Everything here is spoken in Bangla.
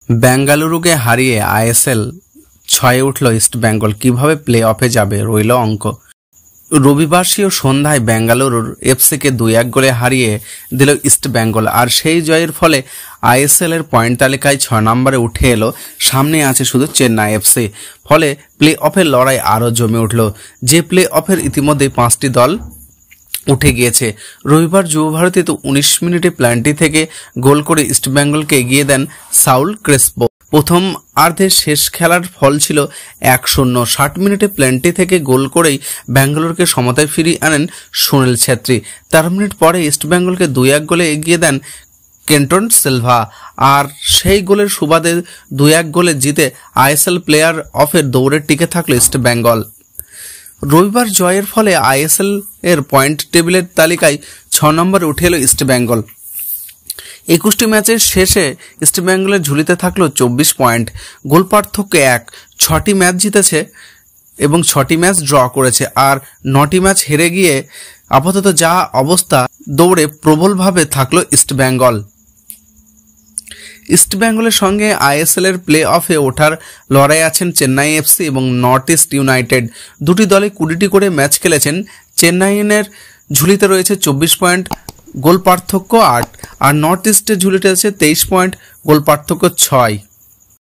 বেঙ্গালুরুকে হারিয়ে আইএসএল 6-এ উঠল ইস্ট বেঙ্গল। কিভাবে প্লে অফে যাবে রইল অঙ্ক। রবিবাসীয় সন্ধ্যায় বেঙ্গালুরুর এফসিকে 2-1 গোলে হারিয়ে দিল ইস্ট বেঙ্গল। আর সেই জয়ের ফলে আইএসএল এর পয়েন্ট তালিকায় 6 নম্বরে উঠে এলো। সামনে আছে শুধু চেন্নাই এফসি। ফলে প্লে অফের লড়াই আরও জমে উঠল। যে প্লে অফের ইতিমধ্যে 5টি দল উঠে গিয়েছে। রবিবার যুবভারতীতে 19 মিনিটে প্ল্যান্টি থেকে গোল করে ইস্টবেঙ্গলকে এগিয়ে দেন সাউল ক্রেসপো। প্রথম আর্ধের শেষ খেলার ফল ছিল 1-0। 60 মিনিটে প্ল্যান্টি থেকে গোল করেই ব্যাঙ্গালোরকে সমতায় ফিরিয়ে আনেন সুনীল ছেত্রী। 13 মিনিট পরে ইস্টবেঙ্গলকে 2-1 গোলে এগিয়ে দেন কেন্টন সিলভা। আর সেই গোলের সুবাদে 2-1 গোলে জিতে আইএসএল প্লেয়ার অফের দৌড়ে টিকে থাকল ইস্টবেঙ্গল। রবিবার জয়ের ফলে আইএসএল এর পয়েন্ট টেবিলের তালিকায় 6 নম্বরে উঠে এলো ইস্টবেঙ্গল। 21টি ম্যাচের শেষে ইস্টবেঙ্গলের ঝুলিতে থাকলো 24 পয়েন্ট। গোল পার্থক্য 1। 6টি ম্যাচ জিতেছে এবং 6টি ম্যাচ ড্র করেছে। আর 9টি ম্যাচ হেরে গিয়ে আপাতত যা অবস্থা, দৌড়ে প্রবলভাবে থাকলো ইস্টবেঙ্গল। ইস্টবেঙ্গলের সঙ্গে আইএসএল এর প্লে অফে ওঠার লড়াই আছেন চেন্নাই এফসি এবং নর্থ ইস্ট ইউনাইটেড। দুটি দলে 20টি করে ম্যাচ খেলেছেন। চেন্নাইয়ের ঝুলিতে রয়েছে 24 পয়েন্ট, গোল পার্থক্য 8। আর নর্থ ইস্টের ঝুলিতে আছে 23 পয়েন্ট, গোল পার্থক্য 6।